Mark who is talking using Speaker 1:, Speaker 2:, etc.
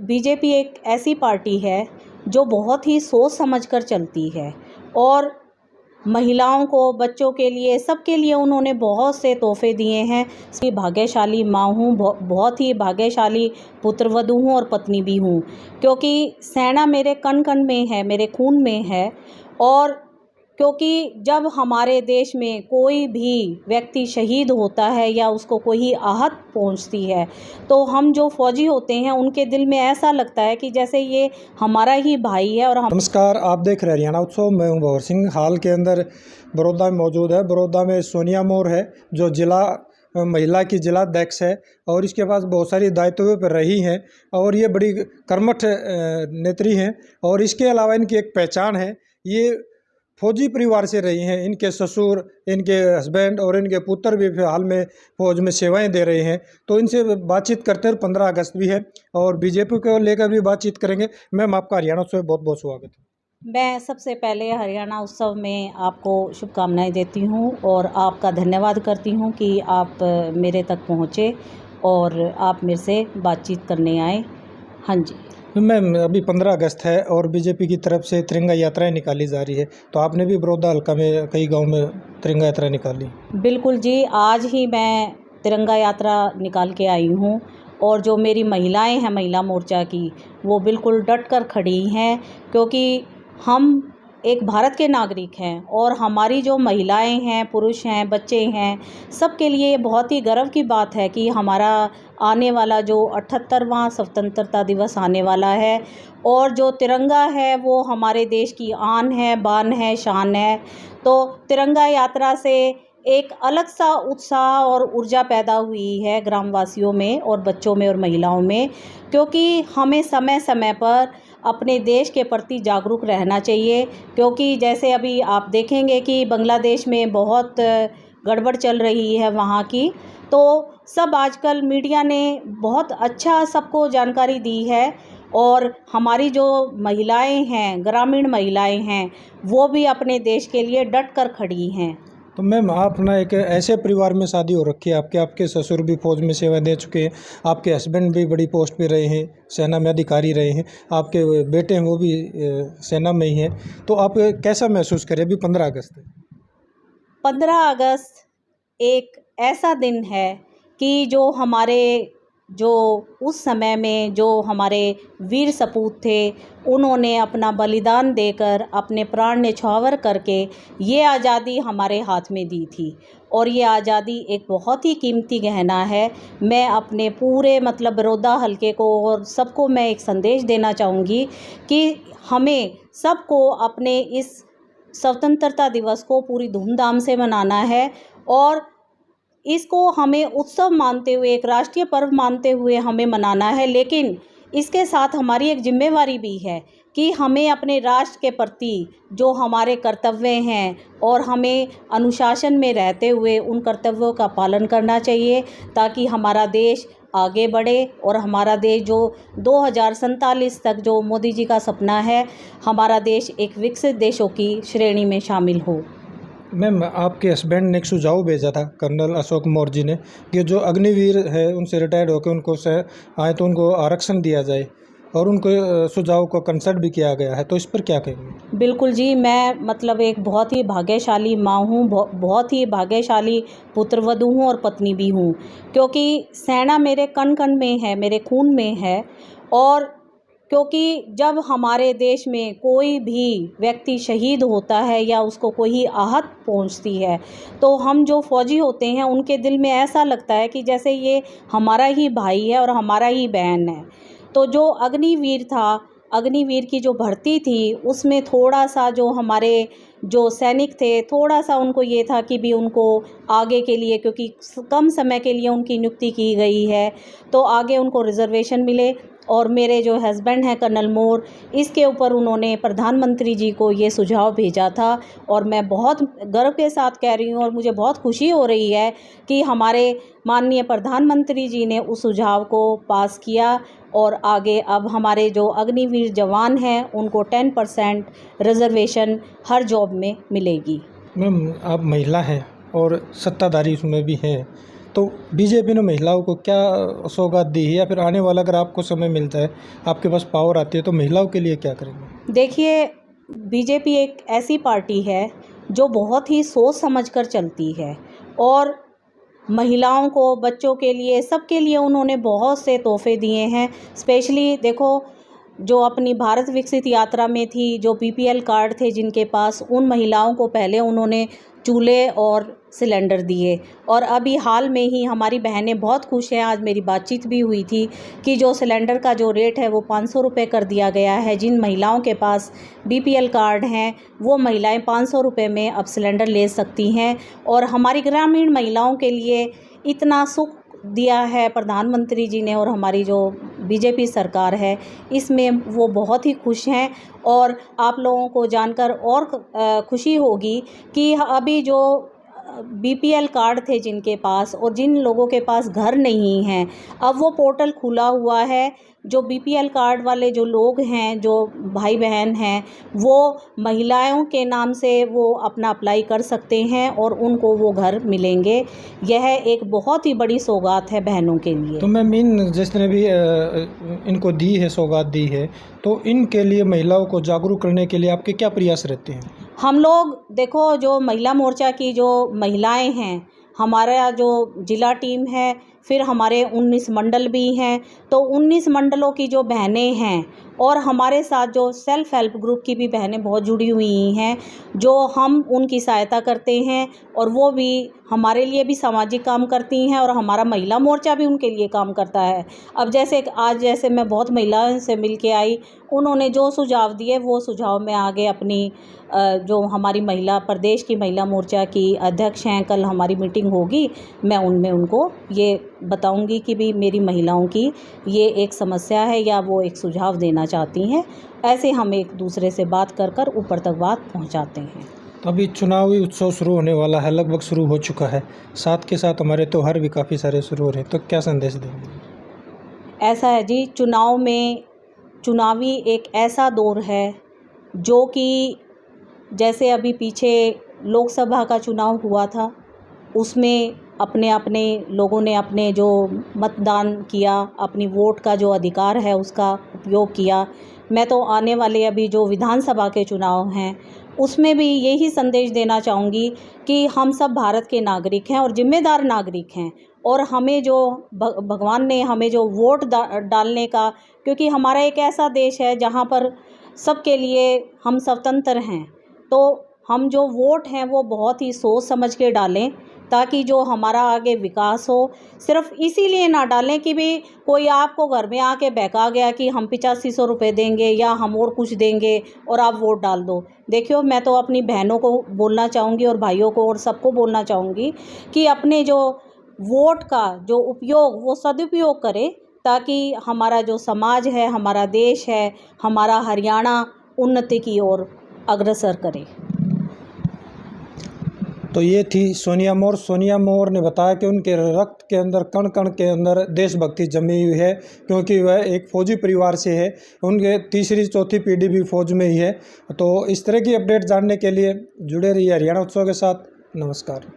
Speaker 1: BJP एक ऐसी party है जो बहुत ही सोच समझकर चलती है और महिलाओं को, बच्चों के लिए, सबके लिए उन्होंने बहुत से तोहफे दिए हैं। इसकी भाग्यशाली माँ हूँ, बहुत ही भाग्यशाली पुत्रवधू हूँ और पत्नी भी हूँ, क्योंकि सेना मेरे कण कण में है, मेरे खून में है। और क्योंकि जब हमारे देश में कोई भी व्यक्ति शहीद होता है या उसको कोई आहत पहुंचती है, तो हम जो फौजी होते हैं उनके दिल में ऐसा लगता है कि जैसे ये हमारा ही भाई है। और हम
Speaker 2: नमस्कार, आप देख रहे हैं हरियाणा उत्सव। मैं हूं भंवर सिंह। हाल के अंदर बड़ौदा में मौजूद है। बड़ौदा में सोनिया मोर है जो जिला महिला की जिला अध्यक्ष है और इसके पास बहुत सारी दायित्वों पर रही हैं और ये बड़ी कर्मठ नेत्री हैं। और इसके अलावा इनकी एक पहचान है, ये फौजी परिवार से रही हैं। इनके ससुर, इनके हस्बैंड और इनके पुत्र भी फिलहाल में फौज में सेवाएं दे रहे हैं। तो इनसे बातचीत करते हैं। 15 अगस्त भी है और बीजेपी को लेकर भी बातचीत करेंगे। मैम, आपका हरियाणा उत्सव में बहुत बहुत स्वागत है।
Speaker 1: मैं सबसे पहले हरियाणा उत्सव में आपको शुभकामनाएं देती हूं और आपका धन्यवाद करती हूं कि आप मेरे तक पहुंचे और आप मेरे से बातचीत करने आए। हाँ जी
Speaker 2: मैम, अभी 15 अगस्त है और बीजेपी की तरफ से तिरंगा यात्राएं निकाली जा रही है, तो आपने भी बड़ौदा हल्का में कई गांव में तिरंगा यात्रा निकाली।
Speaker 1: बिल्कुल जी, आज ही मैं तिरंगा यात्रा निकाल के आई हूँ और जो मेरी महिलाएं हैं महिला मोर्चा की, वो बिल्कुल डट कर खड़ी हैं, क्योंकि हम एक भारत के नागरिक हैं और हमारी जो महिलाएं हैं, पुरुष हैं, बच्चे हैं, सबके लिए ये बहुत ही गर्व की बात है कि हमारा आने वाला जो 78वां स्वतंत्रता दिवस आने वाला है और जो तिरंगा है वो हमारे देश की आन है, बान है, शान है। तो तिरंगा यात्रा से एक अलग सा उत्साह और ऊर्जा पैदा हुई है ग्रामवासियों में और बच्चों में और महिलाओं में, क्योंकि हमें समय समय पर अपने देश के प्रति जागरूक रहना चाहिए। क्योंकि जैसे अभी आप देखेंगे कि बांग्लादेश में बहुत गड़बड़ चल रही है वहाँ की, तो सब आजकल मीडिया ने बहुत अच्छा सबको जानकारी दी है और हमारी जो महिलाएं हैं, ग्रामीण महिलाएं हैं, वो भी अपने देश के लिए डट कर खड़ी हैं।
Speaker 2: तो मैम, आप ना एक ऐसे परिवार में शादी हो रखी है, आपके ससुर भी फौज में सेवा दे चुके हैं, आपके हस्बैंड भी बड़ी पोस्ट पे रहे हैं, सेना में अधिकारी रहे हैं, आपके बेटे हैं वो भी सेना में ही हैं। तो आप कैसा महसूस करें? अभी 15 अगस्त है।
Speaker 1: 15 अगस्त एक ऐसा दिन है कि जो उस समय में जो हमारे वीर सपूत थे, उन्होंने अपना बलिदान देकर, अपने प्राण न्यौछावर करके ये आज़ादी हमारे हाथ में दी थी। और ये आज़ादी एक बहुत ही कीमती गहना है। मैं अपने पूरे बड़ौदा हलके को और सबको मैं एक संदेश देना चाहूँगी कि हमें सबको अपने इस स्वतंत्रता दिवस को पूरी धूमधाम से मनाना है और इसको हमें उत्सव मानते हुए, एक राष्ट्रीय पर्व मानते हुए हमें मनाना है। लेकिन इसके साथ हमारी एक जिम्मेवारी भी है कि हमें अपने राष्ट्र के प्रति जो हमारे कर्तव्य हैं और हमें अनुशासन में रहते हुए उन कर्तव्यों का पालन करना चाहिए, ताकि हमारा देश आगे बढ़े और हमारा देश जो 2047 तक जो मोदी जी का सपना है, हमारा देश एक विकसित देशों की श्रेणी में शामिल हो।
Speaker 2: मैम, आपके हस्बैंड ने एक सुझाव भेजा था कर्नल अशोक मौर्य जी ने कि जो अग्निवीर है उनसे रिटायर्ड होकर उनको आए तो उनको आरक्षण दिया जाए और उनको सुझाव को कंसल्ट भी किया गया है, तो इस पर क्या कहेंगे?
Speaker 1: बिल्कुल जी, मैं एक बहुत ही भाग्यशाली माँ हूँ, बहुत ही भाग्यशाली पुत्रवधू हूँ और पत्नी भी हूँ, क्योंकि सेना मेरे कण कण में है, मेरे खून में है। और क्योंकि जब हमारे देश में कोई भी व्यक्ति शहीद होता है या उसको कोई आहत पहुंचती है, तो हम जो फौजी होते हैं उनके दिल में ऐसा लगता है कि जैसे ये हमारा ही भाई है और हमारा ही बहन है। तो जो अग्निवीर था, अग्निवीर की जो भर्ती थी, उसमें थोड़ा सा जो हमारे जो सैनिक थे, थोड़ा सा उनको ये था कि भी उनको आगे के लिए, क्योंकि कम समय के लिए उनकी नियुक्ति की गई है, तो आगे उनको रिजर्वेशन मिले। और मेरे जो हस्बैंड हैं कर्नल मोर, इसके ऊपर उन्होंने प्रधानमंत्री जी को ये सुझाव भेजा था और मैं बहुत गर्व के साथ कह रही हूँ और मुझे बहुत खुशी हो रही है कि हमारे माननीय प्रधानमंत्री जी ने उस सुझाव को पास किया और आगे अब हमारे जो अग्निवीर जवान हैं उनको 10% रिजर्वेशन हर जॉब में मिलेगी।
Speaker 2: मैम, आप महिला हैं और सत्ताधारी उसमें भी हैं, तो बीजेपी ने महिलाओं को क्या सौगात दी है, या फिर आने वाला अगर आपको समय मिलता है, आपके पास पावर आती है, तो महिलाओं के लिए क्या करेंगे?
Speaker 1: देखिए, बीजेपी एक ऐसी पार्टी है जो बहुत ही सोच समझकर चलती है, और महिलाओं को, बच्चों के लिए, सबके लिए उन्होंने बहुत से तोहफे दिए हैं। स्पेशली देखो, जो अपनी भारत विकसित यात्रा में थी, जो बीपीएल कार्ड थे जिनके पास, उन महिलाओं को पहले उन्होंने चूल्हे और सिलेंडर दिए। और अभी हाल में ही हमारी बहनें बहुत खुश हैं, आज मेरी बातचीत भी हुई थी, कि जो सिलेंडर का जो रेट है वो 500 रुपये कर दिया गया है। जिन महिलाओं के पास बीपीएल कार्ड हैं वो महिलाएं 500 रुपये में अब सिलेंडर ले सकती हैं। और हमारी ग्रामीण महिलाओं के लिए इतना सुख दिया है प्रधानमंत्री जी ने, और हमारी जो बीजेपी सरकार है इसमें वो बहुत ही खुश हैं। और आप लोगों को जानकर और खुशी होगी कि अभी जो बीपीएल कार्ड थे जिनके पास, और जिन लोगों के पास घर नहीं हैं, अब वो पोर्टल खुला हुआ है। जो बीपीएल कार्ड वाले जो लोग हैं, जो भाई बहन हैं, वो महिलाओं के नाम से वो अपना अप्लाई कर सकते हैं और उनको वो घर मिलेंगे। यह एक बहुत ही बड़ी सौगात है बहनों के लिए।
Speaker 2: तो मैं मीन जिसने भी इनको दी है, सौगात दी है, तो इनके लिए महिलाओं को जागरूक करने के लिए आपके क्या प्रयास रहते हैं?
Speaker 1: हम लोग देखो, जो महिला मोर्चा की जो महिलाएं हैं, हमारा जो जिला टीम है, फिर हमारे 19 मंडल भी हैं, तो 19 मंडलों की जो बहनें हैं, और हमारे साथ जो सेल्फ़ हेल्प ग्रुप की भी बहनें बहुत जुड़ी हुई हैं, जो हम उनकी सहायता करते हैं, और वो भी हमारे लिए भी सामाजिक काम करती हैं, और हमारा महिला मोर्चा भी उनके लिए काम करता है। अब जैसे मैं बहुत महिलाओं से मिल के आई, उन्होंने जो सुझाव दिए वो सुझाव मैं आगे अपनी जो हमारी महिला प्रदेश की महिला मोर्चा की अध्यक्ष हैं, कल हमारी मीटिंग होगी, मैं उनमें उनको ये बताऊंगी कि भी मेरी महिलाओं की ये एक समस्या है, या वो एक सुझाव देना चाहती हैं। ऐसे हम एक दूसरे से बात कर ऊपर तक बात पहुंचाते हैं।
Speaker 2: तो अभी चुनावी उत्सव शुरू होने वाला है, लगभग शुरू हो चुका है, साथ के साथ हमारे त्योहार भी काफ़ी सारे शुरू हो रहे हैं, तो क्या संदेश देंगे?
Speaker 1: ऐसा है जी, चुनावी एक ऐसा दौर है जो कि जैसे अभी पीछे लोकसभा का चुनाव हुआ था, उसमें अपने अपने लोगों ने अपने जो मतदान किया, अपनी वोट का जो अधिकार है उसका उपयोग किया। मैं तो आने वाले अभी जो विधानसभा के चुनाव हैं उसमें भी यही संदेश देना चाहूँगी कि हम सब भारत के नागरिक हैं और जिम्मेदार नागरिक हैं, और हमें जो भगवान ने हमें जो वोट डालने का, क्योंकि हमारा एक ऐसा देश है जहाँ पर सबके लिए हम स्वतंत्र हैं, तो हम जो वोट हैं वो बहुत ही सोच समझ के डालें, ताकि जो हमारा आगे विकास हो। सिर्फ इसीलिए ना डालें कि भी कोई आपको घर में आके बहका गया कि हम 8500 रुपये देंगे या हम और कुछ देंगे और आप वोट डाल दो। देखियो, मैं तो अपनी बहनों को बोलना चाहूँगी और भाइयों को और सबको बोलना चाहूँगी कि अपने जो वोट का जो उपयोग वो सदुपयोग करें, ताकि हमारा जो समाज है, हमारा देश है, हमारा हरियाणा उन्नति की ओर अग्रसर करे।
Speaker 2: तो ये थी सोनिया मोर। सोनिया मोर ने बताया कि उनके रक्त के अंदर, कण कण के अंदर देशभक्ति जमी हुई है, क्योंकि वह एक फौजी परिवार से है, उनके तीसरी चौथी पीढ़ी भी फौज में ही है। तो इस तरह की अपडेट जानने के लिए जुड़े रहिए हरियाणा उत्सव के साथ। नमस्कार।